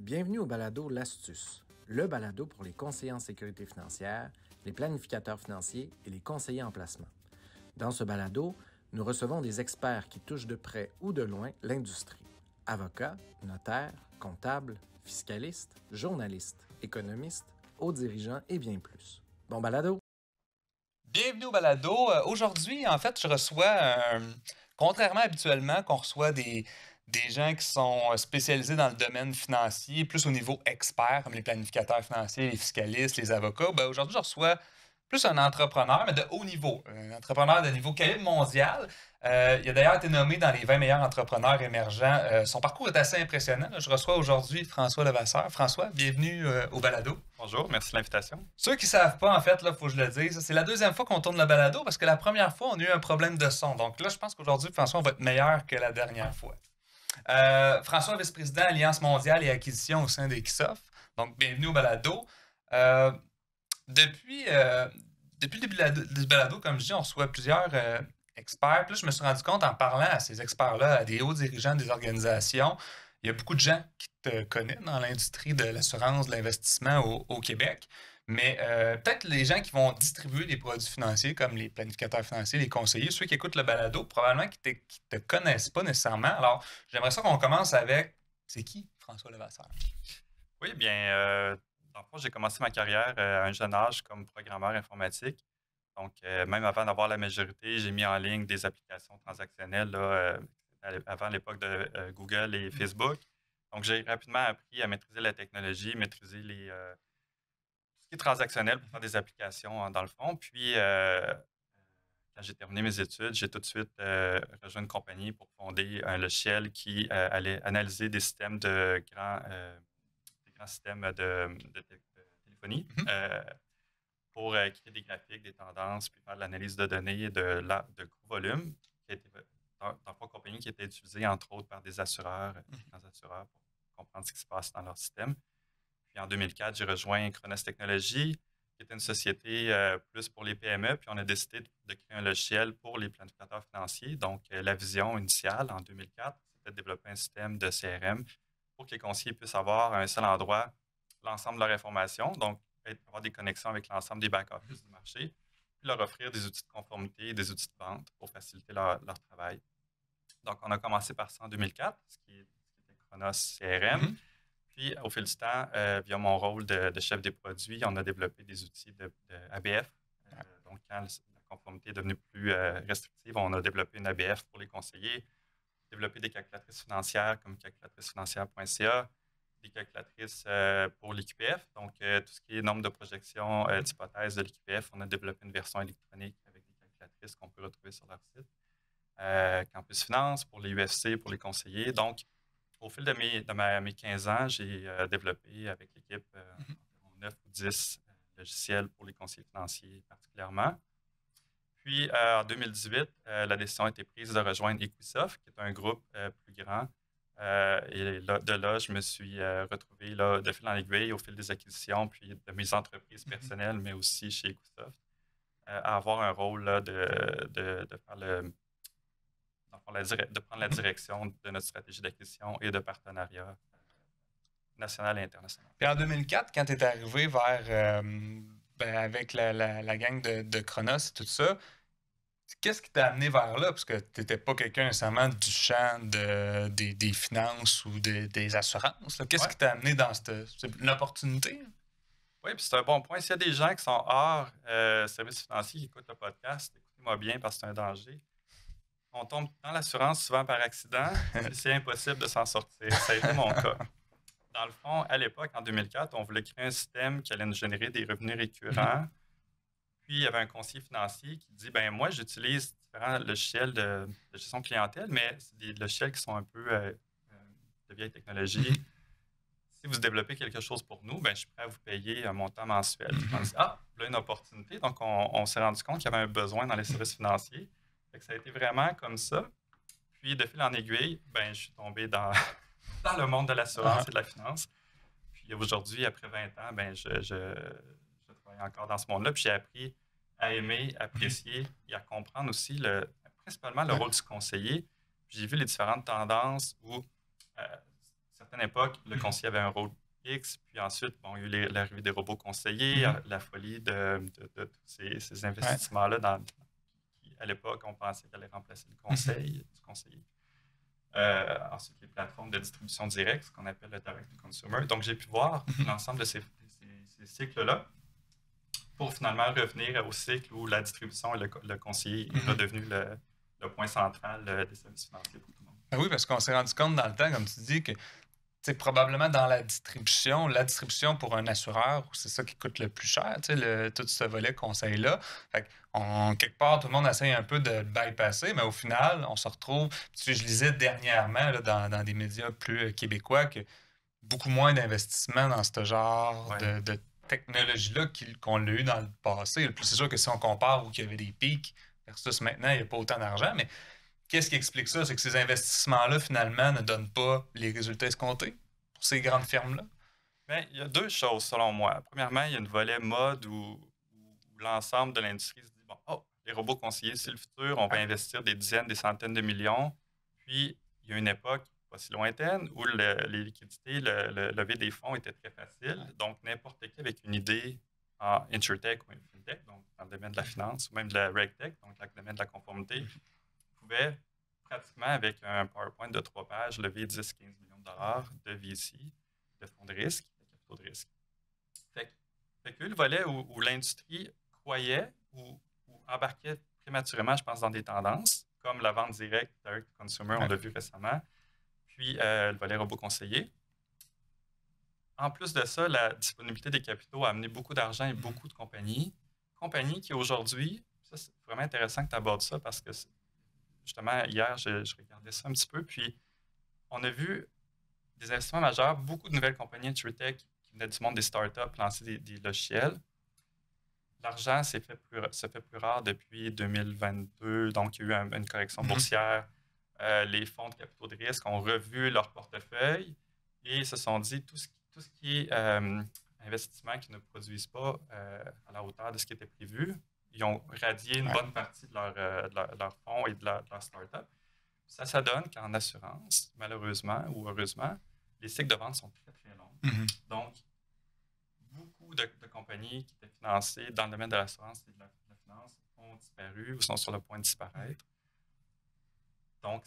Bienvenue au balado L'Astuce, le balado pour les conseillers en sécurité financière, les planificateurs financiers et les conseillers en placement. Dans ce balado, nous recevons des experts qui touchent de près ou de loin l'industrie. Avocats, notaires, comptables, fiscalistes, journalistes, économistes, hauts dirigeants et bien plus. Bon balado! Bienvenue au balado. Aujourd'hui, en fait, je reçois, contrairement habituellement qu'on reçoit des gens qui sont spécialisés dans le domaine financier, plus au niveau expert, comme les planificateurs financiers, les fiscalistes, les avocats, aujourd'hui, je reçois plus un entrepreneur, mais de haut niveau, un entrepreneur de niveau calibre mondial. Il a d'ailleurs été nommé dans les 20 meilleurs entrepreneurs émergents. Son parcours est assez impressionnant. Je reçois aujourd'hui François Levasseur. François, bienvenue au balado. Bonjour, merci de l'invitation. Ceux qui ne savent pas, en fait, il faut que je le dise, c'est la deuxième fois qu'on tourne le balado parce que la première fois, on a eu un problème de son. Donc là, je pense qu'aujourd'hui, François, on va être meilleur que la dernière fois. François, vice-président Alliance mondiale et acquisition au sein d'Equisoft. Donc, bienvenue au balado. Depuis le début du balado, comme je dis, on reçoit plusieurs experts. Puis là, je me suis rendu compte en parlant à ces experts-là, à des hauts dirigeants des organisations, il y a beaucoup de gens qui te connaissent dans l'industrie de l'assurance, de l'investissement au Québec. Mais peut-être les gens qui vont distribuer des produits financiers, comme les planificateurs financiers, les conseillers, ceux qui écoutent le balado, probablement qui ne te connaissent pas nécessairement. Alors, j'aimerais ça qu'on commence avec, c'est qui François Levasseur? Oui, bien, dans le fond, j'ai commencé ma carrière à un jeune âge comme programmeur informatique. Donc, même avant d'avoir la majorité, j'ai mis en ligne des applications transactionnelles là, avant l'époque de Google et Facebook. Donc, j'ai rapidement appris à maîtriser la technologie, maîtriser tout ce qui est transactionnel pour faire des applications dans le fond. Puis, quand j'ai terminé mes études, j'ai tout de suite rejoint une compagnie pour fonder un logiciel qui allait analyser des systèmes des grands systèmes de téléphonie pour créer des graphiques, des tendances, puis faire de l'analyse de données de gros volumes, qui a été dans le fond, compagnie qui était utilisée entre autres par des assureurs, des grands assureurs pour comprendre ce qui se passe dans leur système. Puis en 2004, j'ai rejoint Chronos Technologies, qui était une société plus pour les PME. Puis on a décidé de créer un logiciel pour les planificateurs financiers. Donc, la vision initiale en 2004, c'était de développer un système de CRM pour que les conseillers puissent avoir à un seul endroit l'ensemble de leur information, donc avoir des connexions avec l'ensemble des back-office du marché, puis leur offrir des outils de conformité, des outils de vente pour faciliter leur travail. Donc, on a commencé par ça en 2004, ce qui était Chronos CRM. Puis, au fil du temps, via mon rôle de chef des produits, on a développé des outils de ABF. Donc, quand la conformité est devenue plus restrictive, on a développé une ABF pour les conseillers, développé des calculatrices financières comme calculatricefinancière.ca, des calculatrices pour l'IQPF. Donc, tout ce qui est nombre de projection d'hypothèses de l'IQPF, on a développé une version électronique avec des calculatrices qu'on peut retrouver sur leur site. Campus Finance pour les UFC, pour les conseillers. Donc, au fil de mes 15 ans, j'ai développé avec l'équipe environ 9 ou 10 logiciels pour les conseillers financiers particulièrement. Puis, en 2018, la décision a été prise de rejoindre Equisoft, qui est un groupe plus grand. Et de là, je me suis retrouvé là, de fil en aiguille au fil des acquisitions, puis de mes entreprises personnelles, mais aussi chez Equisoft, à avoir un rôle là, de faire de prendre la direction de notre stratégie d'acquisition et de partenariat national et international. Puis en 2004, quand tu es arrivé vers, avec la gang de Chronos et tout ça, qu'est-ce qui t'a amené vers là? Parce que tu n'étais pas quelqu'un nécessairement du champ des finances ou des assurances. Qu'est-ce qui t'a amené dans une opportunité? Oui, puis c'est un bon point. S'il y a des gens qui sont hors services financiers qui écoutent le podcast, écoutez-moi bien parce que c'est un danger. On tombe dans l'assurance souvent par accident et c'est impossible de s'en sortir. Ça a été mon cas. Dans le fond, à l'époque, en 2004, on voulait créer un système qui allait nous générer des revenus récurrents. Puis, il y avait un conseiller financier qui dit, ben moi, j'utilise différents logiciels de gestion clientèle, mais c'est des logiciels qui sont un peu de vieille technologie. Si vous développez quelque chose pour nous, ben, je suis prêt à vous payer un montant mensuel. On dit, voilà une opportunité. Donc, on s'est rendu compte qu'il y avait un besoin dans les services financiers. Fait que ça a été vraiment comme ça. Puis, de fil en aiguille, ben, je suis tombé dans le monde de l'assurance et de la finance. Puis, aujourd'hui, après 20 ans, ben, je travaille encore dans ce monde-là. Puis, j'ai appris à aimer, apprécier et à comprendre aussi principalement le rôle du conseiller. Puis, j'ai vu les différentes tendances où certaine époque, le conseiller avait un rôle X, puis ensuite, bon, il y a eu l'arrivée des robots conseillers, la folie de tous ces investissements-là qui, à l'époque, on pensait qu'elle allait remplacer le conseil du conseiller. Ensuite, les plateformes de distribution directe, ce qu'on appelle le direct to consumer. Donc, j'ai pu voir l'ensemble de ces cycles-là pour finalement revenir au cycle où la distribution et le conseiller est redevenu le point central des services financiers pour tout le monde. Ben oui, parce qu'on s'est rendu compte dans le temps, comme tu dis, que probablement dans la distribution pour un assureur, c'est ça qui coûte le plus cher, tout ce volet conseil-là. Fait quelque part, tout le monde essaye un peu de le bypasser, mais au final, on se retrouve. Je lisais dernièrement là, dans des médias plus québécois que beaucoup moins d'investissements dans ce genre de technologie-là qu'on l'a eu dans le passé. Puis c'est sûr que si on compare où il y avait des pics versus maintenant, il n'y a pas autant d'argent, mais qu'est-ce qui explique ça? C'est que ces investissements-là, finalement, ne donnent pas les résultats escomptés pour ces grandes firmes-là? Bien, il y a deux choses, selon moi. Premièrement, il y a une volet mode où l'ensemble de l'industrie se dit, bon, les robots conseillers, c'est le futur, on va investir des dizaines, des centaines de millions. Puis, il y a une époque pas si lointaine où les liquidités, le lever des fonds était très facile. Donc, n'importe qui avec une idée en InsurTech ou en FinTech, donc dans le domaine de la finance, ou même de la RegTech, donc dans le domaine de la conformité, pouvait pratiquement, avec un PowerPoint de 3 pages, lever 10-15 millions de dollars de VC, de fonds de risque, de capitaux de risque. Fait que le volet où l'industrie croyait ou embarquait prématurément, je pense, dans des tendances, comme la vente directe, direct to consumer, on l'a vu récemment, puis le volet robot conseiller. En plus de ça, la disponibilité des capitaux a amené beaucoup d'argent et beaucoup de compagnies. Compagnies qui aujourd'hui, ça c'est vraiment intéressant que tu abordes ça parce que justement, hier, je regardais ça un petit peu, puis on a vu des investissements majeurs, beaucoup de nouvelles compagnies InsurTech qui venaient du monde des startups lancer des logiciels. L'argent se fait plus rare depuis 2022, donc il y a eu une correction boursière. Les fonds de capitaux de risque ont revu leur portefeuille et se sont dit tout ce qui est investissement qui ne produisent pas à la hauteur de ce qui était prévu, ils ont radié une bonne partie de leur fonds et de leur start-up. Ça donne qu'en assurance, malheureusement ou heureusement, les cycles de vente sont très, très longs. Donc, beaucoup de compagnies qui étaient financées dans le domaine de l'assurance et de la finance ont disparu ou sont sur le point de disparaître. Donc,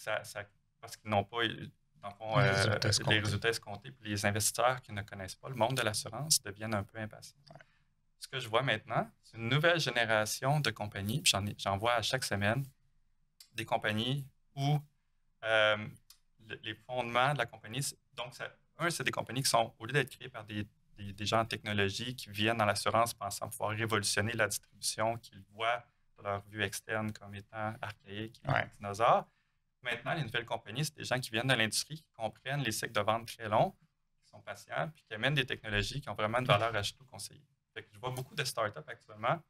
parce qu'ils n'ont pas, dans le fond, les résultats escomptés, puis les investisseurs qui ne connaissent pas le monde de l'assurance deviennent un peu impatients. Ce que je vois maintenant, c'est une nouvelle génération de compagnies, puis j'en vois à chaque semaine, des compagnies où les fondements de la compagnie, donc, c'est des compagnies qui sont, au lieu d'être créées par des gens en technologie qui viennent dans l'assurance pensant pouvoir révolutionner la distribution, qu'ils voient de leur vue externe comme étant archaïque et dinosaure. Maintenant, les nouvelles compagnies, c'est des gens qui viennent de l'industrie, qui comprennent les cycles de vente très longs, qui sont patients, puis qui amènent des technologies qui ont vraiment une valeur ajoutée aux conseillers. Fait que je vois beaucoup de startups actuellement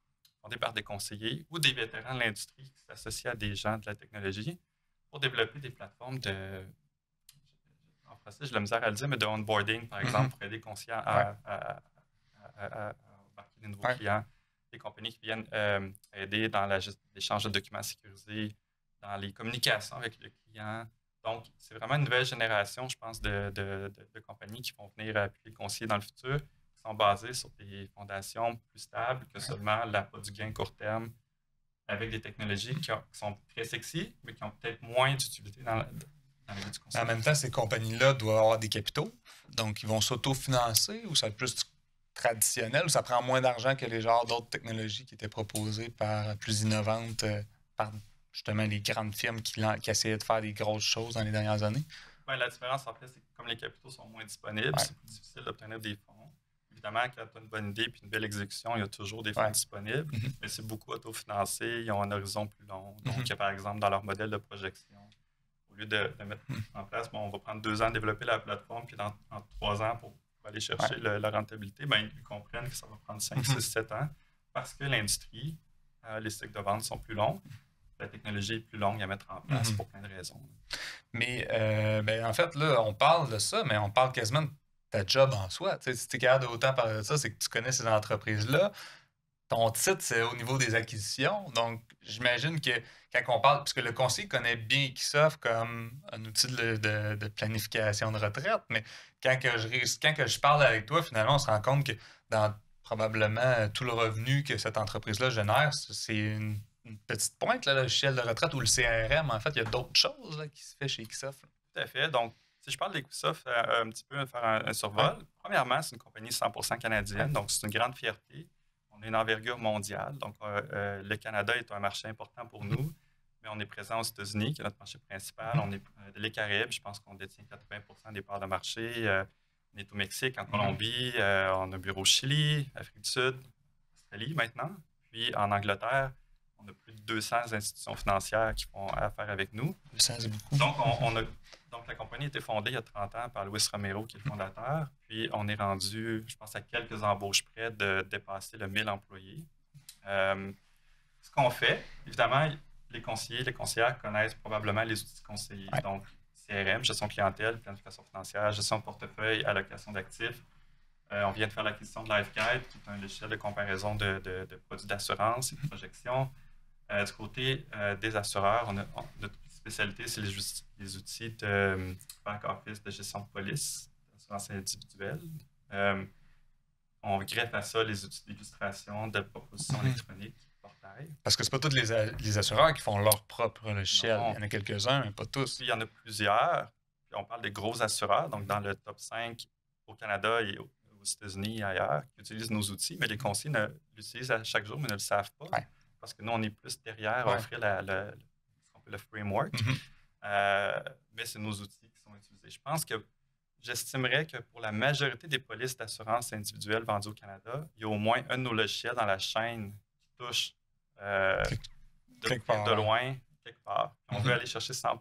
fondées par des conseillers ou des vétérans de l'industrie qui s'associent à des gens de la technologie pour développer des plateformes en français, j'ai de la misère à le dire, mais de onboarding, par exemple, pour aider les conseillers à embarquer des nouveaux clients, des compagnies qui viennent aider dans l'échange de documents sécurisés, dans les communications avec le client. Donc, c'est vraiment une nouvelle génération, je pense, de compagnies qui vont venir appuyer le conseiller dans le futur, qui sont basées sur des fondations plus stables que seulement l'appât du gain court terme, avec des technologies qui sont très sexy, mais qui ont peut-être moins d'utilité dans la vie du conseiller. En même temps, ces compagnies-là doivent avoir des capitaux, donc ils vont s'autofinancer ou ça va être plus traditionnel ou ça prend moins d'argent que les genres d'autres technologies qui étaient proposées plus innovantes par justement les grandes firmes qui essayaient de faire des grosses choses dans les dernières années? Bien, la différence, en fait, c'est que comme les capitaux sont moins disponibles, c'est plus difficile d'obtenir des fonds. Évidemment, quand tu as une bonne idée et une belle exécution, il y a toujours des fonds disponibles, mais c'est beaucoup autofinancé, ils ont un horizon plus long. Donc, par exemple, dans leur modèle de projection, au lieu de mettre en place, on va prendre 2 ans à développer la plateforme, puis en 3 ans pour aller chercher la rentabilité, bien, ils comprennent que ça va prendre 5, 6, 7 ans parce que l'industrie, les cycles de vente sont plus longs. La technologie est plus longue à mettre en place pour plein de raisons. Mais en fait, là, on parle de ça, mais on parle quasiment de ta job en soi. T'sais, si tu es capable d'autant parler de ça, c'est que tu connais ces entreprises-là. ton titre, c'est au niveau des acquisitions. Donc, j'imagine que quand on parle, parce que le conseiller connaît bien Equisoft comme un outil de planification de retraite, mais quand que je parle avec toi, finalement, on se rend compte que dans probablement tout le revenu que cette entreprise-là génère, c'est une petite pointe, là, le logiciel de retraite ou le CRM. En fait, il y a d'autres choses là, qui se fait chez Equisoft. Tout à fait. Donc, si je parle d'Equisoft, un petit peu, faire un survol. Ouais. Premièrement, c'est une compagnie 100% canadienne, Ouais. donc c'est une grande fierté. On a une envergure mondiale. Donc, le Canada est un marché important pour nous, mais on est présent aux États-Unis, qui est notre marché principal. On est les Caraïbes, je pense qu'on détient 80% des parts de marché. On est au Mexique, en Colombie, on a un bureau au Chili, Afrique du Sud, Australie maintenant. Puis en Angleterre, on a plus de 200 institutions financières qui font affaire avec nous. 200, c'est beaucoup. Donc, la compagnie a été fondée il y a 30 ans par Luis Romero, qui est le fondateur. Puis, on est rendu, je pense, à quelques embauches près de dépasser le 1000 employés. Ce qu'on fait, évidemment, les conseillers, les conseillères connaissent probablement les outils conseillers. Ouais. Donc, CRM, gestion clientèle, planification financière, gestion de portefeuille, allocation d'actifs. On vient de faire l'acquisition de LifeGuide, qui est un logiciel de comparaison de produits d'assurance et de projection. Du côté des assureurs, notre spécialité, c'est les outils de back-office de gestion de police, d'assurance individuelle. On greffe à ça les outils d'illustration, de proposition électronique, portail. Parce que c'est pas tous les assureurs qui font leur propre logiciel. Non. Il y en a quelques-uns, mais pas tous. Puis, il y en a plusieurs. Puis on parle des gros assureurs, donc dans le top 5 au Canada et aux États-Unis et ailleurs, qui utilisent nos outils, mais les conseillers l'utilisent à chaque jour, mais ne le savent pas. Ouais. Parce que nous, on est plus derrière à offrir le framework. Mais c'est nos outils qui sont utilisés. Je pense que j'estimerais que pour la majorité des polices d'assurance individuelle vendues au Canada, il y a au moins un de nos logiciels dans la chaîne qui touche de loin, quelque part. On veut aller chercher 100%.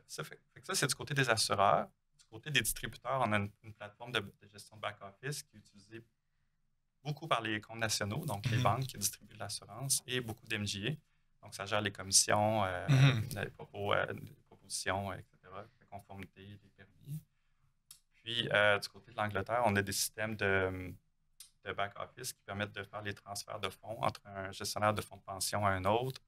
Ça, c'est du côté des assureurs. Du côté des distributeurs, on a une plateforme de gestion de back-office qui est utilisée beaucoup par les comptes nationaux, donc les banques qui distribuent de l'assurance, et beaucoup d'MGA. Donc, ça gère les commissions, les propositions, etc., la conformité, les permis. Puis, du côté de l'Angleterre, on a des systèmes de back-office qui permettent de faire les transferts de fonds entre un gestionnaire de fonds de pension à un autre.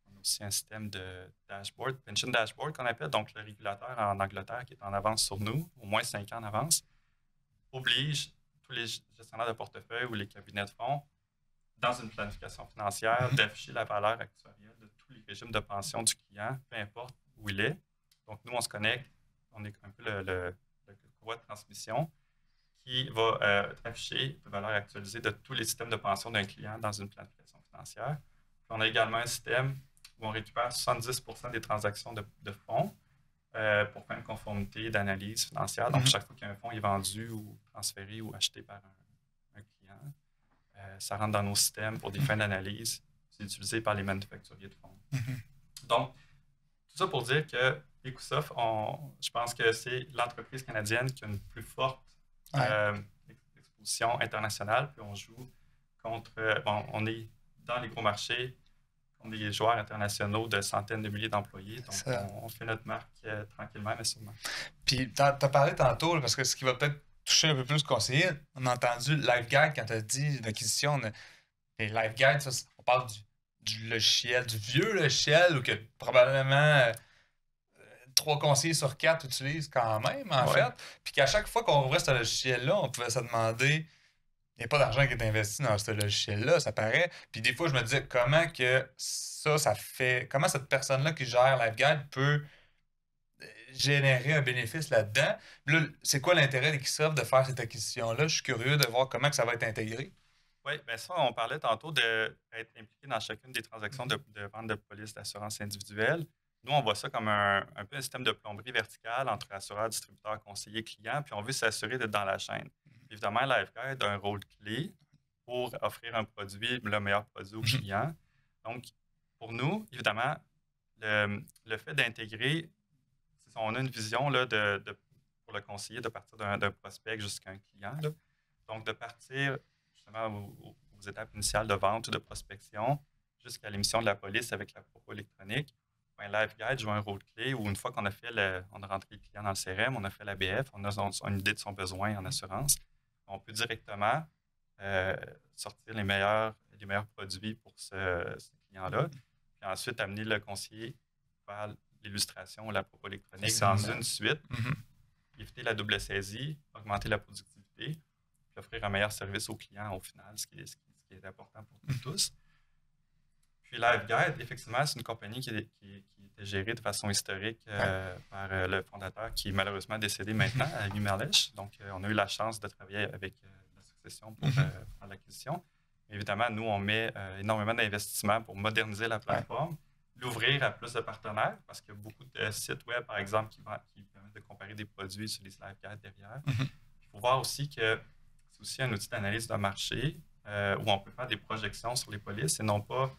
On a aussi un système de dashboard, pension dashboard qu'on appelle. Donc, le régulateur en Angleterre qui est en avance sur nous, au moins 5 ans en avance, oblige tous les gestionnaires de portefeuille ou les cabinets de fonds, dans une planification financière, d'afficher la valeur actuarielle de tous les régimes de pension du client, peu importe où il est. Donc, nous, on se connecte, on est un peu le courroie de transmission qui va afficher la valeur actualisée de tous les systèmes de pension d'un client dans une planification financière. Puis, on a également un système où on récupère 70% des transactions de fonds pour faire une conformité d'analyse financière. Donc, chaque fois qu'un fonds est vendu ou transféré ou acheté par un client, ça rentre dans nos systèmes pour des fins d'analyse. C'est utilisé par les manufacturiers de fonds. Donc, tout ça pour dire que Equisoft, je pense que c'est l'entreprise canadienne qui a une plus forte exposition internationale. Puis on joue contre... on est dans les gros marchés contre des joueurs internationaux de centaines de milliers d'employés. Donc, on fait notre marque tranquillement, mais sûrement. Puis, tu as parlé tantôt, là, parce que ce qui va peut-être toucher un peu plus le conseiller, on a entendu LifeGuide quand tu as dit l'acquisition. Les LifeGuide, on parle du logiciel, du vieux logiciel, ou que probablement 3 conseillers sur 4 utilisent quand même, en fait. Puis qu'à chaque fois qu'on ouvrait ce logiciel-là, on pouvait se demander, il n'y a pas d'argent qui est investi dans ce logiciel-là, ça paraît. Puis des fois, je me disais, comment que ça fait... Comment cette personne-là qui gère LifeGuide peut générer un bénéfice là-dedans? Là, c'est quoi l'intérêt d'Equisoft de faire cette acquisition-là? Je suis curieux de voir comment que ça va être intégré. Oui, bien ça, on parlait tantôt d'être impliqué dans chacune des transactions de vente de police d'assurance individuelle. Nous, on voit ça comme un peu un système de plomberie verticale entre assureurs, distributeurs, conseillers, clients, puis on veut s'assurer d'être dans la chaîne. Évidemment, LifeGuide a un rôle clé pour offrir un produit, le meilleur produit aux clients. Donc, pour nous, évidemment, le fait d'intégrer, on a une vision là, pour le conseiller de partir d'un prospect jusqu'à un client. Là. Donc, de partir justement aux étapes initiales de vente ou de prospection jusqu'à l'émission de la police avec la propos électronique. LifeGuide joue un rôle clé où une fois qu'on a on a rentré le client dans le CRM, on a fait l'ABF, on a une idée de son besoin en assurance, on peut directement sortir les meilleurs produits pour ce client-là. Puis ensuite, amener le conseiller vers l'illustration ou la propos électronique dans une suite, éviter la double saisie, augmenter la productivité, puis offrir un meilleur service au client au final, ce qui est important pour nous tous. Puis LiveGuide, effectivement, c'est une compagnie qui était gérée de façon historique par le fondateur qui est malheureusement décédé maintenant, Guy Merlèche. Donc, on a eu la chance de travailler avec la succession pour faire l'acquisition. Évidemment, nous, on met énormément d'investissements pour moderniser la plateforme, l'ouvrir à plus de partenaires, parce qu'il y a beaucoup de sites web, par exemple, qui permettent de comparer des produits sur les LiveGuide derrière. Il faut voir aussi que c'est aussi un outil d'analyse de marché où on peut faire des projections sur les polices et non pas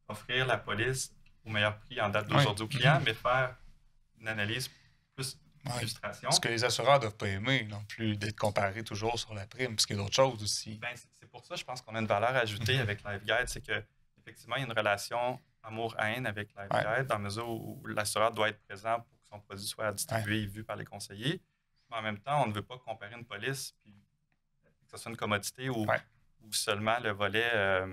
offrir la police au meilleur prix en date d'aujourd'hui au client, mais faire une analyse plus d'illustration. Parce que les assureurs ne doivent pas aimer non plus d'être comparés toujours sur la prime, parce qu'il y a d'autres choses aussi. Ben, c'est pour ça, je pense qu'on a une valeur ajoutée avec LiveGuide, c'est qu'effectivement, il y a une relation amour-haine avec LiveGuide, dans la mesure où l'assureur doit être présent pour que son produit soit distribué et vu par les conseillers. Mais en même temps, on ne veut pas comparer une police, puis que ce soit une commodité ou seulement le volet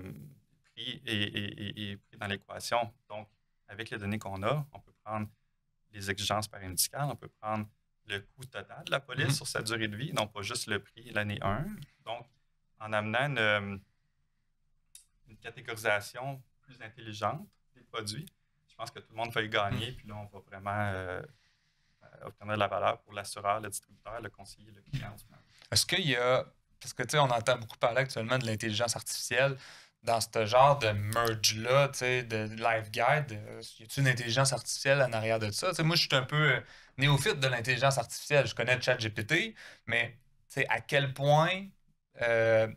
prix est pris dans l'équation. Donc, avec les données qu'on a, on peut prendre les exigences paramédicales, on peut prendre le coût total de la police sur sa durée de vie, non pas juste le prix l'année 1. Donc, en amenant une catégorisation plus intelligente des produits, je pense que tout le monde va y gagner, puis là, on va vraiment obtenir de la valeur pour l'assureur, le distributeur, le conseiller, le client. Est-ce qu'il y a, parce que tu sais, on entend beaucoup parler actuellement de l'intelligence artificielle, dans ce genre de merge-là, de LiveGuide, y a-t-il une intelligence artificielle en arrière de ça? Moi, je suis un peu néophyte de l'intelligence artificielle. Je connais ChatGPT, mais à quel point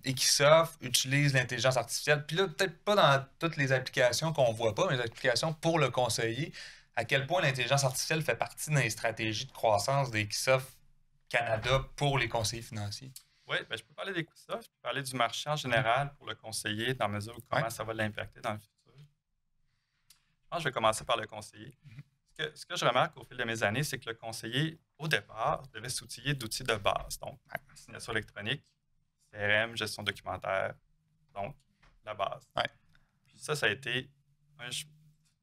Equisoft utilise l'intelligence artificielle? Puis là, peut-être pas dans toutes les applications qu'on voit pas, mais les applications pour le conseiller. À quel point l'intelligence artificielle fait partie des stratégies de croissance d'Equisoft Canada pour les conseillers financiers? Oui, ben, je peux parler d'Equisoft, je peux parler du marché en général pour le conseiller, dans la mesure où comment ça va l'impacter dans le futur. Je pense que je vais commencer par le conseiller. Ce que je remarque au fil de mes années, c'est que le conseiller, au départ, devait s'outiller d'outils de base. Donc, signature électronique, CRM, gestion documentaire, donc la base. Puis ça a été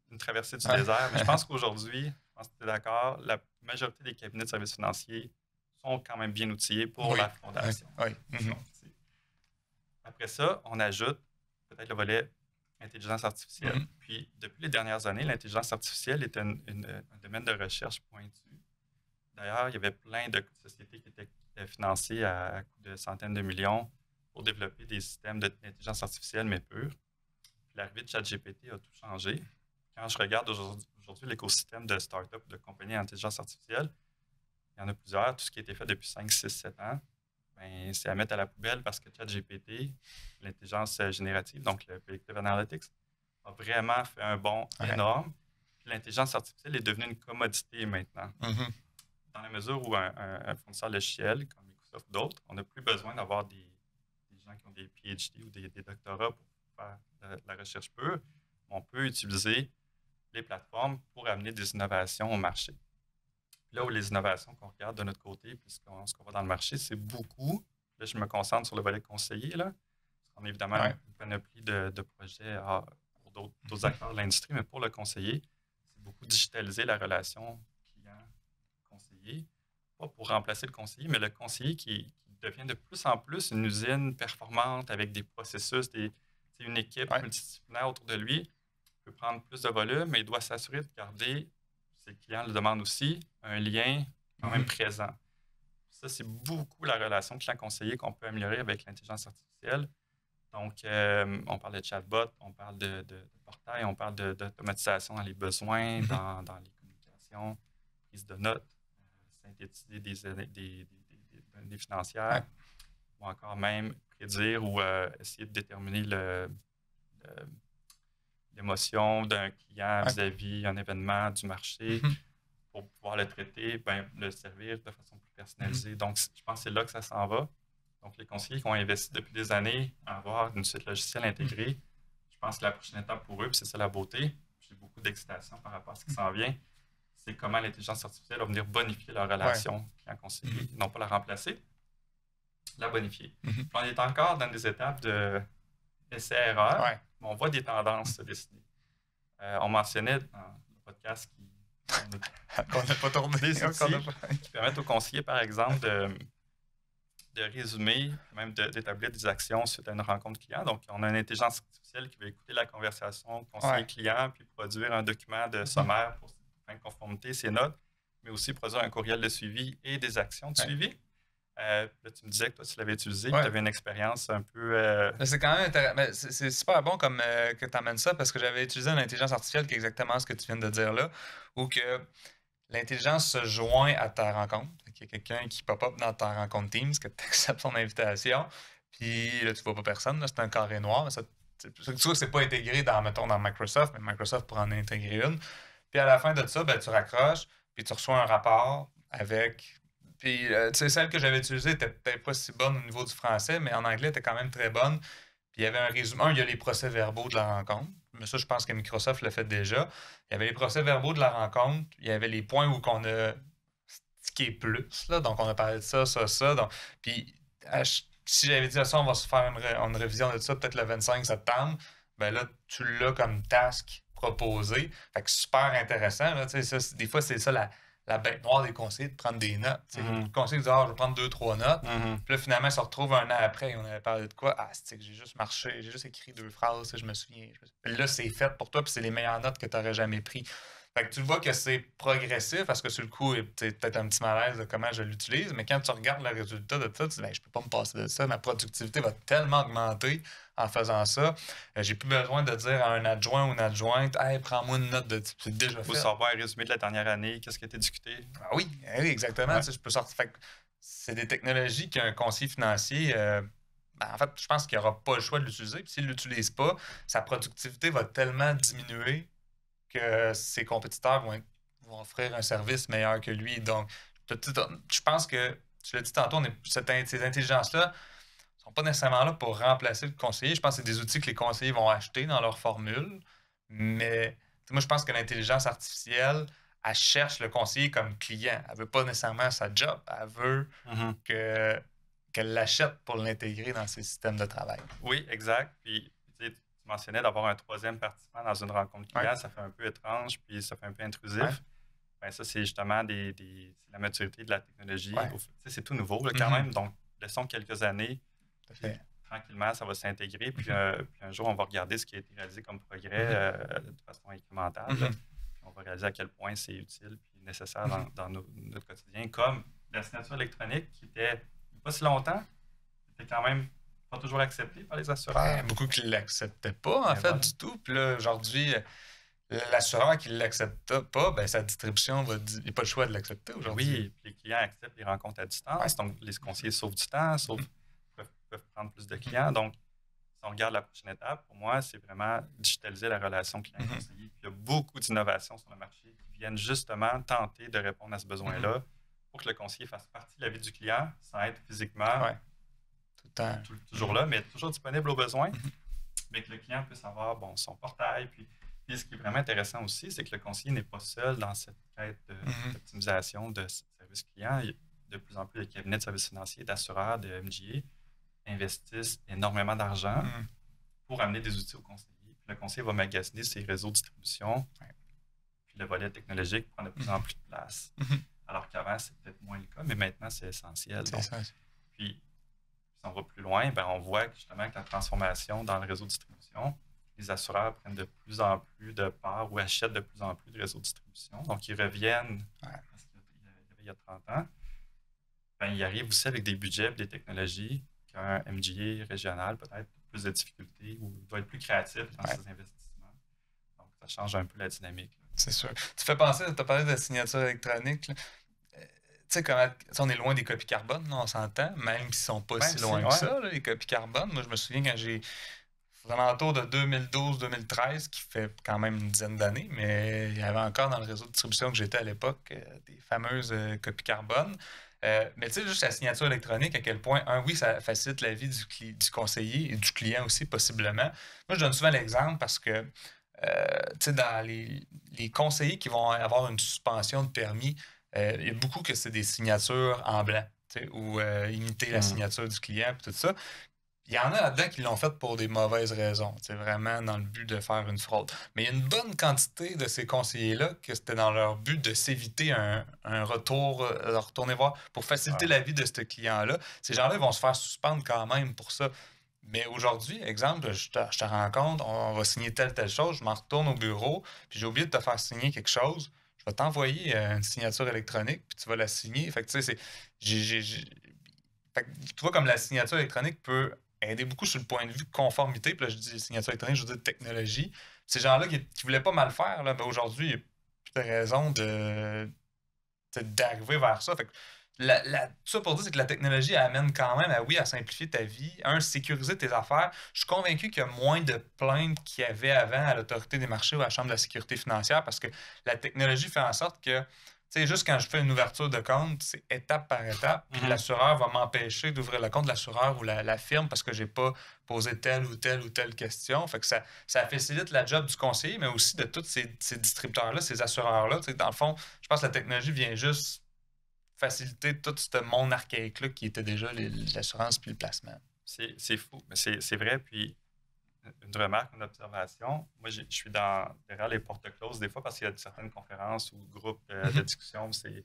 une traversée du désert. Mais je pense qu'aujourd'hui, je pense que tu es d'accord, la majorité des cabinets de services financiers sont quand même bien outillés pour la fondation. Donc, après ça, on ajoute peut-être le volet intelligence artificielle. Puis, depuis les dernières années, l'intelligence artificielle est un domaine de recherche pointu. D'ailleurs, il y avait plein de sociétés qui étaient financées à coût de centaines de millions pour développer des systèmes d'intelligence artificielle, mais purs. Puis, l'arrivée de ChatGPT a tout changé. Quand je regarde aujourd'hui l'écosystème de start-up, de compagnies d'intelligence artificielle, il y en a plusieurs. Tout ce qui a été fait depuis 5, 6, 7 ans, ben, c'est à mettre à la poubelle parce que ChatGPT, l'intelligence générative, donc le Predictive Analytics, a vraiment fait un bond énorme. Puis l'intelligence artificielle est devenue une commodité maintenant. Dans la mesure où un fournisseur logiciel, comme Microsoft ou d'autres, on n'a plus besoin d'avoir des gens qui ont des PhD ou des doctorats pour faire de la recherche pure. On peut utiliser les plateformes pour amener des innovations au marché. Là où les innovations qu'on regarde de notre côté, puis ce qu'on voit dans le marché, c'est beaucoup. Là, je me concentre sur le volet conseiller, là, parce qu'on a évidemment une panoplie de projets pour d'autres acteurs de l'industrie, mais pour le conseiller, c'est beaucoup digitaliser la relation client-conseiller, pas pour remplacer le conseiller, mais le conseiller qui devient de plus en plus une usine performante avec des processus, une équipe multidisciplinaire autour de lui, peut prendre plus de volume, mais il doit s'assurer de garder, ses clients le demandent aussi, un lien quand même présent. Ça, c'est beaucoup la relation client-conseiller qu'on peut améliorer avec l'intelligence artificielle. Donc, on parle de chatbot, on parle de portail, on parle d'automatisation dans les besoins, dans les communications, prise de notes, synthétiser des données financières, ou encore même prédire ou essayer de déterminer l'émotion d'un client vis-à-vis un événement du marché pour pouvoir le traiter, le servir de façon plus personnalisée. Donc, je pense que c'est là que ça s'en va. Donc, les conseillers qui ont investi depuis des années à avoir une suite logicielle intégrée, je pense que la prochaine étape pour eux, puis c'est ça la beauté, j'ai beaucoup d'excitation par rapport à ce qui s'en vient, c'est comment l'intelligence artificielle va venir bonifier leur relation client-conseiller, non pas la remplacer, la bonifier. Mhm. Puis on est encore dans des étapes de essai-erreur, Ouais. mais on voit des tendances se dessiner. On mentionnait dans le podcast Qu'on n'a pas tourné. des qu'on outils a pas- qui permettent aux conseillers, par exemple, de résumer, même d'établir des actions suite à une rencontre client. Donc, on a une intelligence artificielle qui va écouter la conversation conseiller-client, puis produire un document de sommaire pour faire conformité, ses notes, mais aussi produire un courriel de suivi et des actions de suivi. Là, tu me disais que toi, tu l'avais utilisé, tu avais une expérience un peu... Mais c'est quand même intéressant. Mais c'est super bon comme que tu amènes ça parce que j'avais utilisé une intelligence artificielle qui est exactement ce que tu viens de dire là, où que l'intelligence se joint à ta rencontre. Il y a quelqu'un qui pop-up dans ta rencontre Teams, que tu acceptes son invitation, puis là, tu vois pas personne, là, c'est un carré noir. Mais tu vois que c'est pas intégré mettons, dans Microsoft, mais Microsoft pourrait en intégrer une. Puis à la fin de ça, ben, tu raccroches, puis tu reçois un rapport avec. Puis, tu sais, celle que j'avais utilisée était peut-être pas si bonne au niveau du français, mais en anglais, elle était quand même très bonne. Puis il y avait un résumé. Il y a les procès-verbaux de la rencontre. Mais ça, je pense que Microsoft le fait déjà. Il y avait les procès-verbaux de la rencontre. Il y avait les points où on a stické plus. Là. Donc, on a parlé de ça. Donc, puis, si j'avais dit ça, on va se faire une révision de ça peut-être le 25 septembre, ben là, tu l'as comme task proposé. Fait que super intéressant. Là, ça, des fois, c'est ça la bête noire des conseillers, de prendre des notes. Le conseiller dit, je vais prendre 2-3 notes. Puis là, finalement, il se retrouve un an après. On avait parlé de quoi? C'est que j'ai juste marché, j'ai juste écrit 2 phrases, je me souviens. Puis là, c'est fait pour toi, puis c'est les meilleures notes que tu n'aurais jamais pris. Fait que tu vois que c'est progressif, parce que sur le coup, c'est peut-être un petit malaise de comment je l'utilise, mais quand tu regardes le résultat de ça, tu dis, je peux pas me passer de ça. Ma productivité va tellement augmenter en faisant ça. J'ai plus besoin de dire à un adjoint ou une adjointe, prends-moi une note de type. C'est déjà fait. Faut savoir un résumé de la dernière année, qu'est-ce qui a été discuté. Oui, exactement. Je peux sortir. Fait que c'est des technologies qu'un conseiller financier. En fait, je pense qu'il n'aura pas le choix de l'utiliser. Puis s'il ne l'utilise pas, sa productivité va tellement diminuer que ses compétiteurs vont offrir un service meilleur que lui. Donc, je pense que, tu l'as dit tantôt, ces intelligences-là ne sont pas nécessairement là pour remplacer le conseiller. Je pense que c'est des outils que les conseillers vont acheter dans leur formule. Mais moi, je pense que l'intelligence artificielle, elle cherche le conseiller comme client. Elle ne veut pas nécessairement sa job. Elle veut qu'elle l'achète pour l'intégrer dans ses systèmes de travail. Oui, exact. Puis, tu mentionnais d'avoir un troisième participant dans une rencontre client, ça fait un peu étrange, puis ça fait un peu intrusif. Ben, ça, c'est justement c'est la maturité de la technologie. C'est tout nouveau là, quand même, donc laissons quelques années. Tranquillement, ça va s'intégrer. Puis un jour, on va regarder ce qui a été réalisé comme progrès de façon incrémentale. On va réaliser à quel point c'est utile et nécessaire dans notre quotidien. Comme la signature électronique qui était, il n'y a pas si longtemps, était quand même pas toujours acceptée par les assureurs. Beaucoup qui ne l'acceptaient pas, en fait, du tout. Puis là, aujourd'hui, l'assureur qui ne l'accepte pas, ben, sa distribution il n'y a pas le choix de l'accepter aujourd'hui. Oui, puis les clients acceptent les rencontres à distance. Donc, les conseillers sauvent du temps, peuvent prendre plus de clients. Donc, si on regarde la prochaine étape, pour moi, c'est vraiment digitaliser la relation client-conseiller. Puis il y a beaucoup d'innovations sur le marché qui viennent justement tenter de répondre à ce besoin-là pour que le conseiller fasse partie de la vie du client sans être physiquement tout le temps. Toujours là, mais toujours disponible au besoin. Mais que le client puisse avoir son portail. Puis ce qui est vraiment intéressant aussi, c'est que le conseiller n'est pas seul dans cette quête d'optimisation de service client. Il y a de plus en plus de cabinets de services financiers, d'assureurs, de MGA investissent énormément d'argent pour amener des outils au conseiller. Puis le conseiller va magasiner ses réseaux de distribution. Puis le volet technologique prend de plus en plus de place. Alors qu'avant, c'est peut-être moins le cas, mais maintenant, c'est essentiel. Puis, si on va plus loin, ben, on voit justement que la transformation dans le réseau de distribution, les assureurs prennent de plus en plus de parts ou achètent de plus en plus de réseaux de distribution. Donc, ils reviennent à ce qu'il y avait il y a 30 ans. Ben, ils arrivent aussi avec des budgets et des technologies qu'un MGA régional peut-être plus de difficultés ou doit être plus créatif dans ses investissements. Donc, ça change un peu la dynamique. Là. C'est sûr. Tu fais penser, tu as parlé de signature électronique. Tu sais, comment on est loin des copies carbone, là, on s'entend, même s'ils ne sont pas si loin que ça, là, les copies carbone. Moi, je me souviens quand j'ai vraiment autour de 2012-2013, qui fait quand même une dizaine d'années, mais il y avait encore dans le réseau de distribution que j'étais à l'époque des fameuses copies carbone. Mais tu sais, juste la signature électronique, à quel point, oui, ça facilite la vie du conseiller et du client aussi, possiblement. Moi, je donne souvent l'exemple parce que, tu sais, dans les conseillers qui vont avoir une suspension de permis, il y a beaucoup que c'est des signatures en blanc. ou imiter la Mm. signature du client, puis tout ça. Il y en a là-dedans qui l'ont fait pour des mauvaises raisons, vraiment dans le but de faire une fraude. Mais il y a une bonne quantité de ces conseillers-là que c'était dans leur but de s'éviter un retour, de retourner voir, pour faciliter la vie de ce client-là. Ces gens-là ils vont se faire suspendre quand même pour ça. Mais aujourd'hui, exemple, je te rencontre, on va signer telle chose, je m'en retourne au bureau, puis j'ai oublié de te faire signer quelque chose. Je vais t'envoyer une signature électronique, puis tu vas la signer. Fait que tu sais, fait que, tu vois, comme la signature électronique peut aider beaucoup sur le point de vue conformité. Puis là, je dis signature électronique, je veux dire technologie. Ces gens-là qui voulaient pas mal faire, là, ben aujourd'hui, il n'y a plus de raison d'arriver vers ça. Fait que tout ça pour dire, c'est que la technologie elle amène quand même à simplifier ta vie, sécuriser tes affaires. Je suis convaincu qu'il y a moins de plaintes qu'il y avait avant à l'Autorité des marchés ou à la Chambre de la sécurité financière parce que la technologie fait en sorte que tu sais, juste quand je fais une ouverture de compte, c'est étape par étape, puis l'assureur va m'empêcher d'ouvrir le compte de l'assureur ou la firme parce que j'ai pas posé telle ou telle question. Fait que ça facilite la job du conseiller, mais aussi de tous ces distributeurs-là, ces assureurs-là. Tu sais, dans le fond, je pense que la technologie vient juste faciliter tout ce monde archaïque-là qui était déjà l'assurance puis le placement. C'est fou, mais c'est vrai. Puis, une remarque, une observation. Moi, je suis derrière les portes closes des fois parce qu'il y a certaines conférences ou groupes de discussion où c'est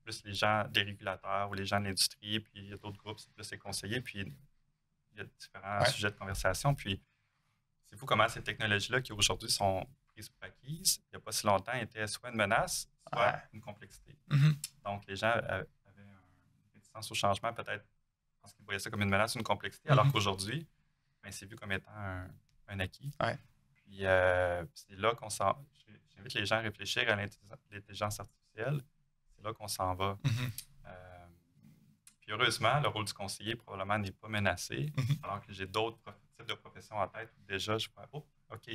plus les gens des régulateurs ou les gens de l'industrie, puis il y a d'autres groupes, c'est plus les conseillers, puis il y a différents sujets de conversation. Puis c'est fou comment ces technologies-là qui aujourd'hui sont prises pour acquises, il n'y a pas si longtemps, étaient soit une menace, soit une complexité. Donc, les gens avaient une réticence au changement peut-être parce qu'ils voyaient ça comme une menace ou une complexité, alors qu'aujourd'hui, ben, c'est vu comme étant un acquis. Puis c'est là qu'on s'en... J'invite les gens à réfléchir à l'intelligence artificielle. C'est là qu'on s'en va. Puis heureusement, le rôle du conseiller probablement n'est pas menacé, alors que j'ai d'autres types de professions en tête où déjà je vois, OK,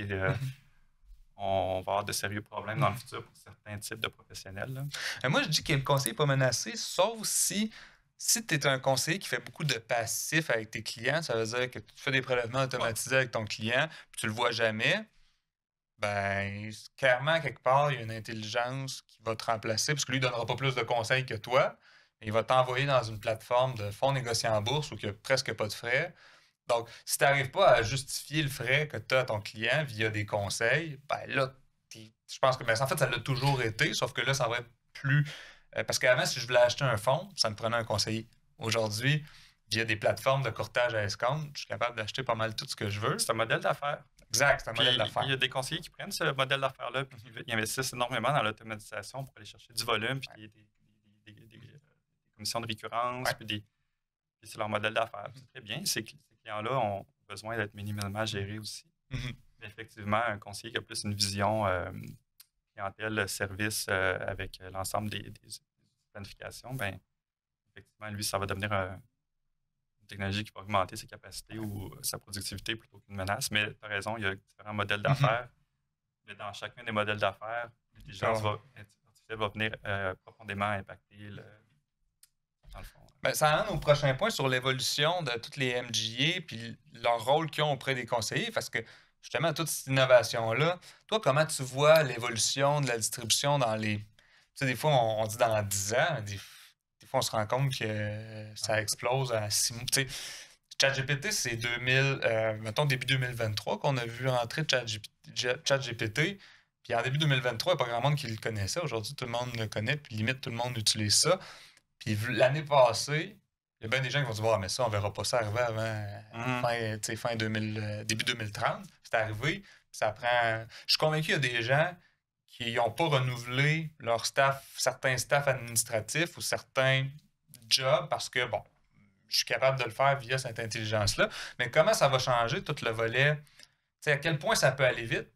on va avoir de sérieux problèmes dans le futur pour certains types de professionnels. Là. Moi, je dis que le conseiller n'est pas menacé, sauf si tu es un conseiller qui fait beaucoup de passifs avec tes clients, ça veut dire que tu fais des prélèvements automatisés avec ton client, puis tu le vois jamais, ben clairement, quelque part, il y a une intelligence qui va te remplacer, parce que lui, il ne donnera pas plus de conseils que toi, mais il va t'envoyer dans une plateforme de fonds négociés en bourse où il n'y a presque pas de frais. Donc, si tu n'arrives pas à justifier le frais que tu as à ton client via des conseils, ben là, je pense que en fait, ça l'a toujours été, sauf que là, ça va être plus... parce qu'avant, si je voulais acheter un fonds, ça me prenait un conseiller. Aujourd'hui, via des plateformes de courtage à escompte, je suis capable d'acheter pas mal tout ce que je veux. C'est un modèle d'affaires. Exact, c'est un modèle d'affaires. Il y a des conseillers qui prennent ce modèle d'affaires-là puis qui investissent énormément dans l'automatisation pour aller chercher du volume puis des commissions de récurrence. Puis c'est leur modèle d'affaires. C'est très bien. Ces clients-là ont besoin d'être minimalement gérés aussi. Mais effectivement, un conseiller qui a plus une vision clientèle, service avec l'ensemble des planifications, bien, effectivement, lui, ça va devenir une technologie qui va augmenter ses capacités ou sa productivité plutôt qu'une menace. Mais tu as raison, il y a différents modèles d'affaires. Mais dans chacun des modèles d'affaires, l'intelligence artificielle va venir profondément impacter dans le fond. Ben, ça amène au prochain point sur l'évolution de toutes les MGA puis leur rôle qu'ils ont auprès des conseillers. Parce que justement, toute cette innovation-là, toi, comment tu vois l'évolution de la distribution dans les... Tu sais, des fois, on dit dans 10 ans, des fois, on se rend compte que ça explose à 6 mois. Tu sais, ChatGPT, c'est mettons début 2023 qu'on a vu rentrer ChatGPT. Puis en début 2023, il n'y a pas grand monde qui le connaissait. Aujourd'hui, tout le monde le connaît, puis limite, tout le monde utilise ça. Puis l'année passée, il y a bien des gens qui vont dire mais ça, on ne verra pas ça arriver avant début 2030. C'est arrivé. Ça prend. Je suis convaincu qu'il y a des gens qui n'ont pas renouvelé leur certains staffs administratifs ou certains jobs parce que, bon, je suis capable de le faire via cette intelligence-là. Mais comment ça va changer tout le volet? T'sais, à quel point ça peut aller vite?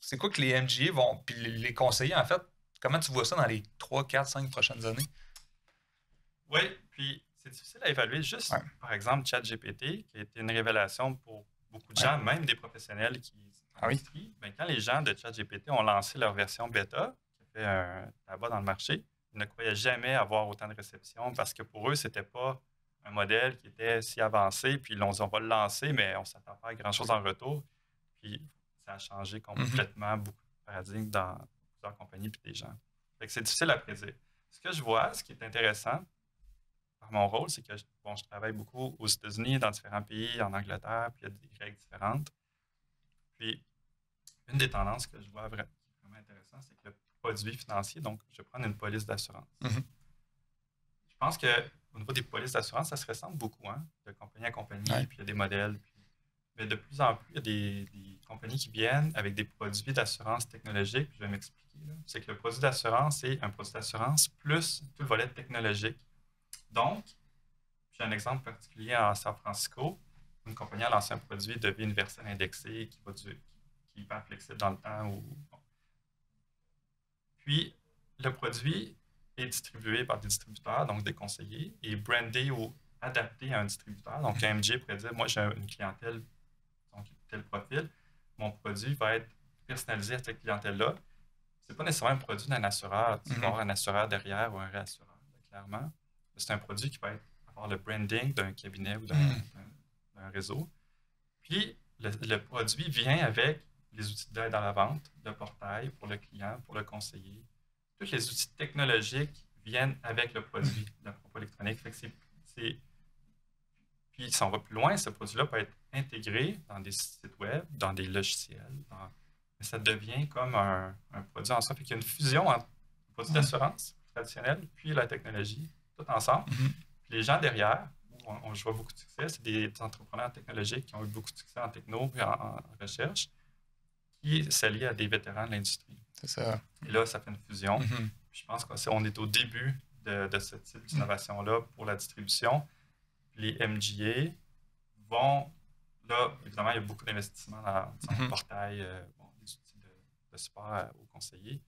C'est quoi que les MGA vont. Puis les conseillers, en fait, comment tu vois ça dans les 3, 4, 5 prochaines années? Oui, puis c'est difficile à évaluer. Juste, par exemple, ChatGPT, qui a été une révélation pour beaucoup de gens, même des professionnels qui sont en industrie. Ben, quand les gens de ChatGPT ont lancé leur version bêta, qui a fait un tabac dans le marché, ils ne croyaient jamais avoir autant de réception parce que pour eux, c'était pas un modèle qui était si avancé. Puis on va le lancer, mais on ne s'attend pas à grand-chose en retour. Puis ça a changé complètement beaucoup de paradigmes dans plusieurs compagnies et des gens. Fait que c'est difficile à prédire. Ce que je vois, ce qui est intéressant, par mon rôle, c'est que je travaille beaucoup aux États-Unis, dans différents pays, en Angleterre, puis il y a des règles différentes. Puis, une des tendances que je vois vraiment intéressant, c'est que le produit financier, donc je vais prendre une police d'assurance. Je pense qu'au niveau des polices d'assurance, ça se ressemble beaucoup, hein, de compagnie à compagnie, puis il y a des modèles. Mais de plus en plus, il y a des compagnies qui viennent avec des produits d'assurance technologique. Je vais m'expliquer. C'est que le produit d'assurance, c'est un produit d'assurance plus tout le volet technologique. Donc, j'ai un exemple particulier à San Francisco. Une compagnie a lancé un produit de vie universelle indexé qui est hyper flexible dans le temps. Puis, le produit est distribué par des distributeurs, donc des conseillers, et brandé ou adapté à un distributeur. Donc, un MJ pourrait dire, moi, j'ai une clientèle, donc tel profil, mon produit va être personnalisé à cette clientèle-là. Ce n'est pas nécessairement un produit d'un assureur. Tu vas avoir un assureur derrière ou un réassureur, clairement. C'est un produit qui va avoir le branding d'un cabinet ou d'un réseau. Puis, le produit vient avec les outils d'aide à la vente, le portail pour le client, pour le conseiller. Tous les outils technologiques viennent avec le produit, la propos électronique. Puis, si on va plus loin, ce produit-là peut être intégré dans des sites web, dans des logiciels. Mais ça devient comme un produit en soi. Fait qu'il y a une fusion entre le produit d'assurance traditionnel puis la technologie, tout ensemble. Puis les gens derrière, où je vois beaucoup de succès, c'est des entrepreneurs technologiques qui ont eu beaucoup de succès en techno et en recherche, qui s'allient à des vétérans de l'industrie. C'est ça. Et là, ça fait une fusion. Puis je pense qu'on est au début de ce type d'innovation-là pour la distribution. Les MGA vont, là, évidemment, il y a beaucoup d'investissements dans le portail, des outils de support aux conseillers.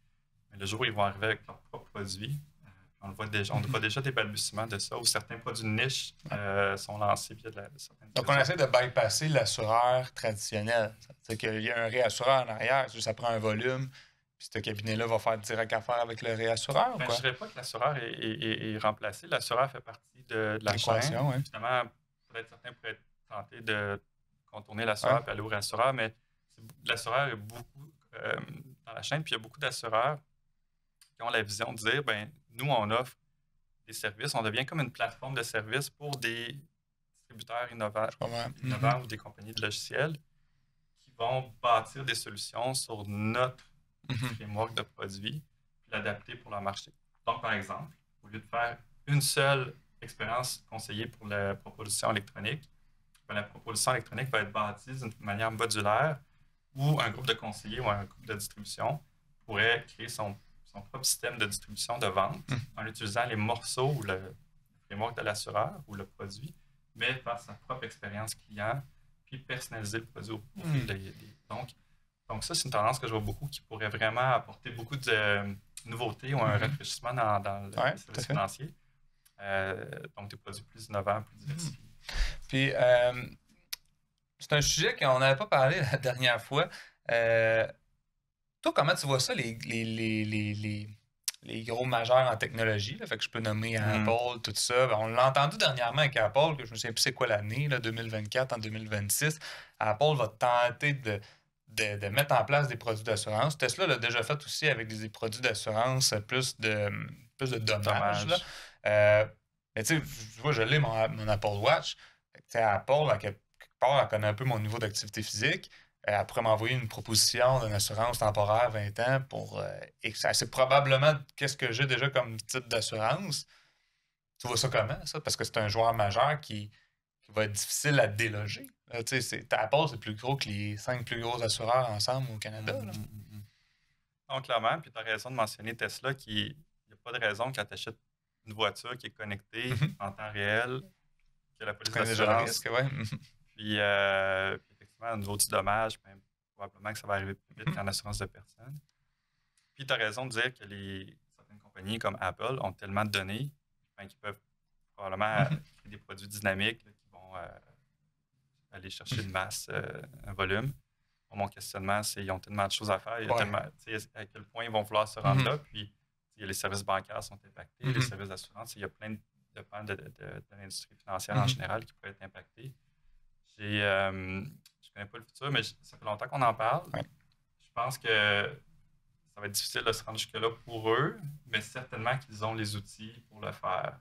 Mais le jour où ils vont arriver avec leurs propres produits, on voit déjà des balbutiements de ça, où certains produits de niche sont lancés via certaines. Donc, on essaie de bypasser l'assureur traditionnel. C'est qu'il y a un réassureur en arrière, ça prend un volume, puis ce cabinet-là va faire direct affaire avec le réassureur. Je ne dirais pas que l'assureur est remplacé. L'assureur fait partie de la chaîne. Ouais. Évidemment, peut-être certains pourraient être tentés de contourner l'assureur et aller au réassureur, mais l'assureur est beaucoup dans la chaîne, puis il y a beaucoup d'assureurs qui ont la vision de dire, nous, on offre des services, on devient comme une plateforme de services pour des distributeurs innovants ou des compagnies de logiciels qui vont bâtir des solutions sur notre framework de produits puis l'adapter pour leur marché. Donc, par exemple, au lieu de faire une seule expérience conseillée pour la proposition électronique, la proposition électronique va être bâtie d'une manière modulaire où un groupe de conseillers ou un groupe de distribution pourrait créer son propre système de distribution de vente en utilisant les morceaux ou le framework de l'assureur ou le produit, mais faire sa propre expérience client puis personnaliser le produit au profil donc ça, c'est une tendance que je vois beaucoup qui pourrait vraiment apporter beaucoup de nouveautés ou un rafraîchissement dans le service financier. Donc, des produits plus innovants, plus diversifiés. Puis, c'est un sujet qu'on n'avait pas parlé la dernière fois. Toi, comment tu vois ça, les gros majeurs en technologie? Là, fait que je peux nommer Apple, tout ça. On l'a entendu dernièrement avec Apple, que je ne sais plus c'est quoi l'année, 2024 en 2026. Apple va tenter de mettre en place des produits d'assurance. Tesla l'a déjà fait aussi avec des produits d'assurance plus de dommages. Mais tu sais, je vois, je l'ai mon Apple Watch. Apple, à quelque part, elle connaît un peu mon niveau d'activité physique. Elle pourrait m'envoyer une proposition d'une assurance temporaire 20 ans pour. Et c'est probablement qu'est-ce que j'ai déjà comme type d'assurance. Tu vois ça comment, ça? Parce que c'est un joueur majeur qui va être difficile à déloger. Apple, c'est plus gros que les 5 plus gros assureurs ensemble au Canada. Donc, clairement, puis tu as raison de mentionner Tesla, il n'y a pas de raison quand tu achètes une voiture qui est connectée en temps réel, que la police d'assurance. Puis, effectivement, au niveau du dommage, probablement que ça va arriver plus vite qu'en assurance de personne. Puis, tu as raison de dire que certaines compagnies comme Apple ont tellement de données qu'ils peuvent probablement créer des produits dynamiques là, qui vont aller chercher une masse, un volume. Mon questionnement, c'est qu'ils ont tellement de choses à faire. Il y a tellement, à quel point ils vont vouloir se rendre là. Puis, les services bancaires sont impactés, les services d'assurance. Il y a plein de pans de l'industrie financière en général qui peuvent être impactés. Je ne connais pas le futur, mais ça fait longtemps qu'on en parle. Je pense que ça va être difficile de se rendre jusque-là pour eux, mais certainement qu'ils ont les outils pour le faire.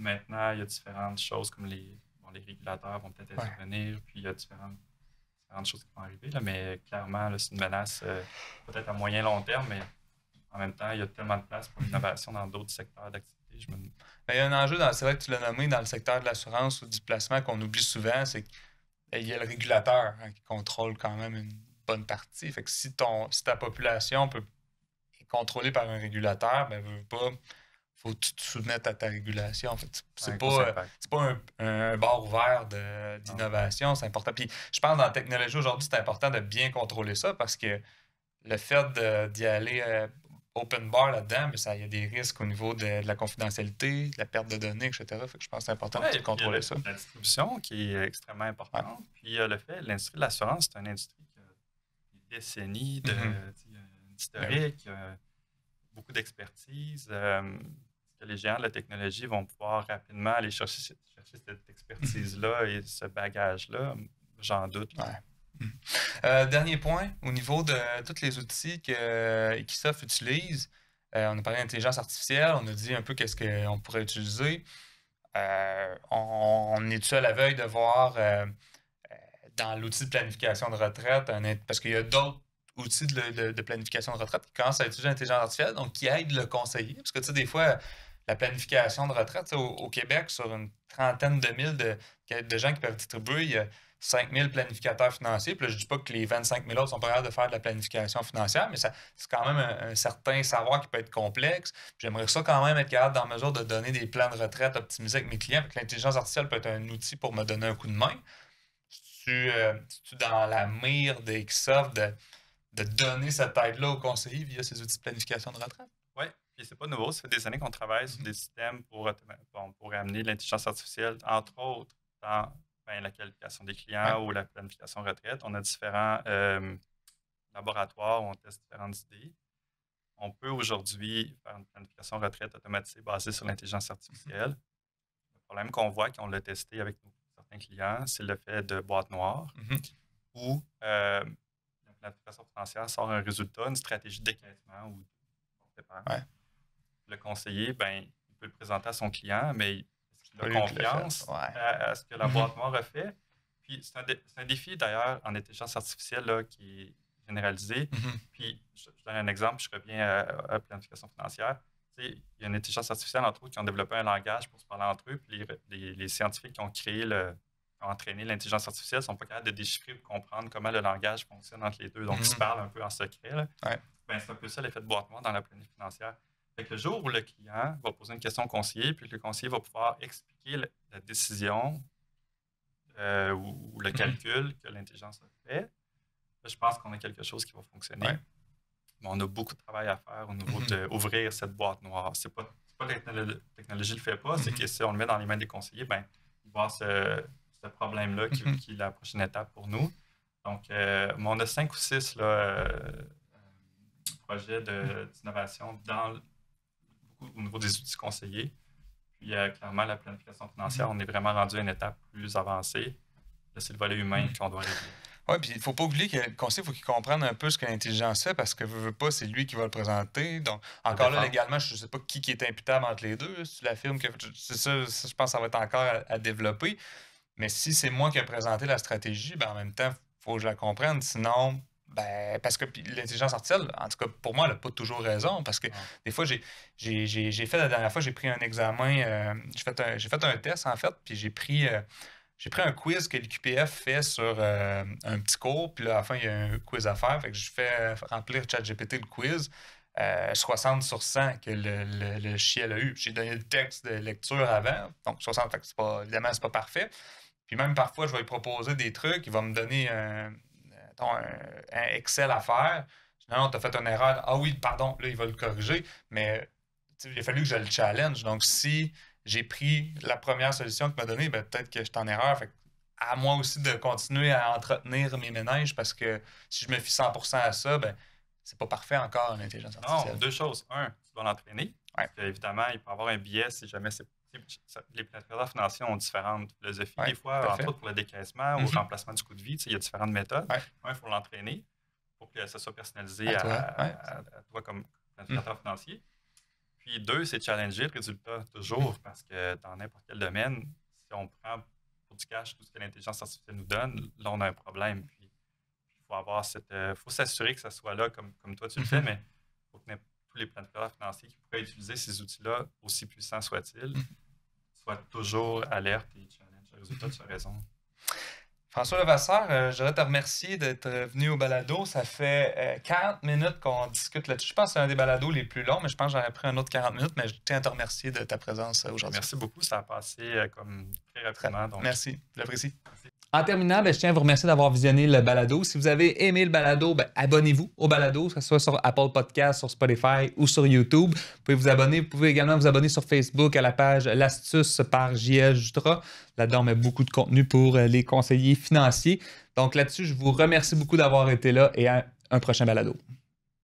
Maintenant, il y a différentes choses comme les régulateurs vont peut-être intervenir, puis il y a différentes choses qui vont arriver, là, mais clairement, là, c'est une menace peut-être à moyen long terme, mais en même temps, il y a tellement de place pour l'innovation dans d'autres secteurs d'activité. Il y a un enjeu, c'est vrai que tu l'as nommé, dans le secteur de l'assurance ou du placement qu'on oublie souvent, c'est qu'il y a le régulateur qui contrôle quand même une bonne partie. Fait que si ta population est contrôlée par un régulateur, ben veux pas, faut que tu te soumettes à ta régulation. En fait, c'est pas un bar ouvert d'innovation, c'est important. Puis je pense que dans la technologie aujourd'hui, c'est important de bien contrôler ça parce que le fait d'y aller open bar là-dedans, il y a des risques au niveau de la confidentialité, de la perte de données, etc. Fait que je pense que c'est important de contrôler ça. La distribution qui est extrêmement importante. Ouais. Puis le fait, l'industrie de l'assurance, c'est une industrie qui a des décennies d'historique, beaucoup d'expertise. Que les géants de la technologie vont pouvoir rapidement aller chercher cette expertise-là et ce bagage-là, j'en doute. Ouais. Dernier point, au niveau de tous les outils que Equisoft utilise, on a parlé d'intelligence artificielle, on a dit un peu qu'est-ce qu'on pourrait utiliser. On est-tu à la veille de voir dans l'outil de planification de retraite, parce qu'il y a d'autres outils de planification de retraite qui commencent à utiliser l'intelligence artificielle, donc qui aident le conseiller. Parce que tu sais, des fois, la planification de retraite, au Québec, sur une trentaine de mille de gens qui peuvent distribuer, il y a 5 000 planificateurs financiers. Puis là, je ne dis pas que les 25 000 autres sont pas capables de faire de la planification financière, mais c'est quand même un certain savoir qui peut être complexe. J'aimerais ça quand même être capable, dans mesure de donner des plans de retraite optimisés avec mes clients. L'intelligence artificielle peut être un outil pour me donner un coup de main. Tu dans la mire d'Equisoft de donner cette aide-là aux conseillers via ces outils de planification de retraite? Oui, puis c'est pas nouveau. Ça fait des années qu'on travaille sur des systèmes pour amener l'intelligence artificielle, entre autres, dans la qualification des clients ou la planification retraite. On a différents laboratoires où on teste différentes idées. On peut aujourd'hui faire une planification retraite automatisée basée sur l'intelligence artificielle. Le problème qu'on voit quand on l'a testé avec certains clients, c'est le fait de boîte noire où la planification financière sort un résultat, une stratégie de décaissement ou le conseiller, il peut le présenter à son client, mais est-ce qu'il a confiance à ce que la boîte noire a fait? Puis c'est un défi d'ailleurs en intelligence artificielle là, qui est généralisé. Puis je donne un exemple, je reviens à la planification financière. Il y a une intelligence artificielle, entre autres, qui ont développé un langage pour se parler entre eux. Puis les scientifiques qui ont entraîné l'intelligence artificielle ne sont pas capables de déchiffrer ou de comprendre comment le langage fonctionne entre les deux. Donc, ils se parlent un peu en secret. Là. C'est un peu ça l'effet de boîte noire dans la planification financière. Fait que le jour où le client va poser une question au conseiller, puis le conseiller va pouvoir expliquer la décision ou le calcul que l'intelligence a fait, là, je pense qu'on a quelque chose qui va fonctionner. Mais on a beaucoup de travail à faire au niveau d'ouvrir cette boîte noire. C'est pas que la technologie ne le fait pas, c'est que si on le met dans les mains des conseillers, il va y avoir ce problème-là qui est la prochaine étape pour nous. Donc, on a 5 ou 6 projets d'innovation au niveau des outils conseillers. Puis, clairement, la planification financière, on est vraiment rendu à une étape plus avancée. Là, c'est le volet humain qu'on doit régler. Oui, puis il ne faut pas oublier que le conseiller, il faut qu'il comprenne un peu ce que l'intelligence fait parce que veut pas, c'est lui qui va le présenter. Donc, encore là, légalement, je ne sais pas qui est imputable entre les deux. Si tu l'affirmes que c'est ça, je pense que ça va être encore à développer. Mais si c'est moi qui ai présenté la stratégie, en même temps, il faut que je la comprenne. Sinon, parce que l'intelligence artificielle, en tout cas, pour moi, elle n'a pas toujours raison. Parce que des fois, j'ai fait la dernière fois, j'ai pris un examen, j'ai fait un test, en fait, puis j'ai pris un quiz que l'UQPF fait sur un petit cours, puis là, à la fin, il y a un quiz à faire. Fait que je fais remplir ChatGPT le quiz. 60 sur 100 que le chiel a eu. J'ai donné le texte de lecture avant, donc 60, fait que évidemment, c'est pas parfait. Puis même parfois, je vais lui proposer des trucs, il va me donner un Excel à faire. Non, tu as fait une erreur. Ah oui, pardon, là, il va le corriger. Mais il a fallu que je le challenge. Donc, si j'ai pris la première solution qu'il m'a donnée, peut-être que je suis en erreur. Fait à moi aussi de continuer à entretenir mes ménages parce que si je me fie 100% à ça, c'est pas parfait encore l'intelligence artificielle. Non, 2 choses. 1, tu dois l'entraîner. Parce qu'évidemment, il peut y avoir un biais si jamais les planificateurs financiers ont différentes philosophies. Des fois, entre autres pour le décaissement ou le remplacement du coût de vie, il y a différentes méthodes. Il faut l'entraîner pour que ça soit personnalisé à toi comme planificateur financier. Puis 2, c'est challenger le résultat toujours, parce que dans n'importe quel domaine, si on prend pour du cash tout ce que l'intelligence artificielle nous donne, là, on a un problème. Puis il faut avoir faut s'assurer que ça soit là comme toi tu le fais, mais il faut que tous les planificateurs financiers qui pourraient utiliser ces outils-là, aussi puissants soient-ils, soient toujours alertes et challenge le résultat. Tu as raison. François Levasseur, je voudrais te remercier d'être venu au balado. Ça fait 40 minutes qu'on discute là-dessus. Je pense que c'est un des balados les plus longs, mais je pense que j'aurais pris un autre 40 minutes. Mais je tiens à te remercier de ta présence aujourd'hui. Merci beaucoup. Ça a passé comme très rapidement. Donc... Merci, j'apprécie. En terminant, je tiens à vous remercier d'avoir visionné le balado. Si vous avez aimé le balado, abonnez-vous au balado, que ce soit sur Apple Podcasts, sur Spotify ou sur YouTube. Vous pouvez vous abonner. Vous pouvez également vous abonner sur Facebook à la page L'Astuce par JL Jutra. Là-dedans, on met beaucoup de contenu pour les conseillers financiers. Donc là-dessus, je vous remercie beaucoup d'avoir été là et à un prochain balado.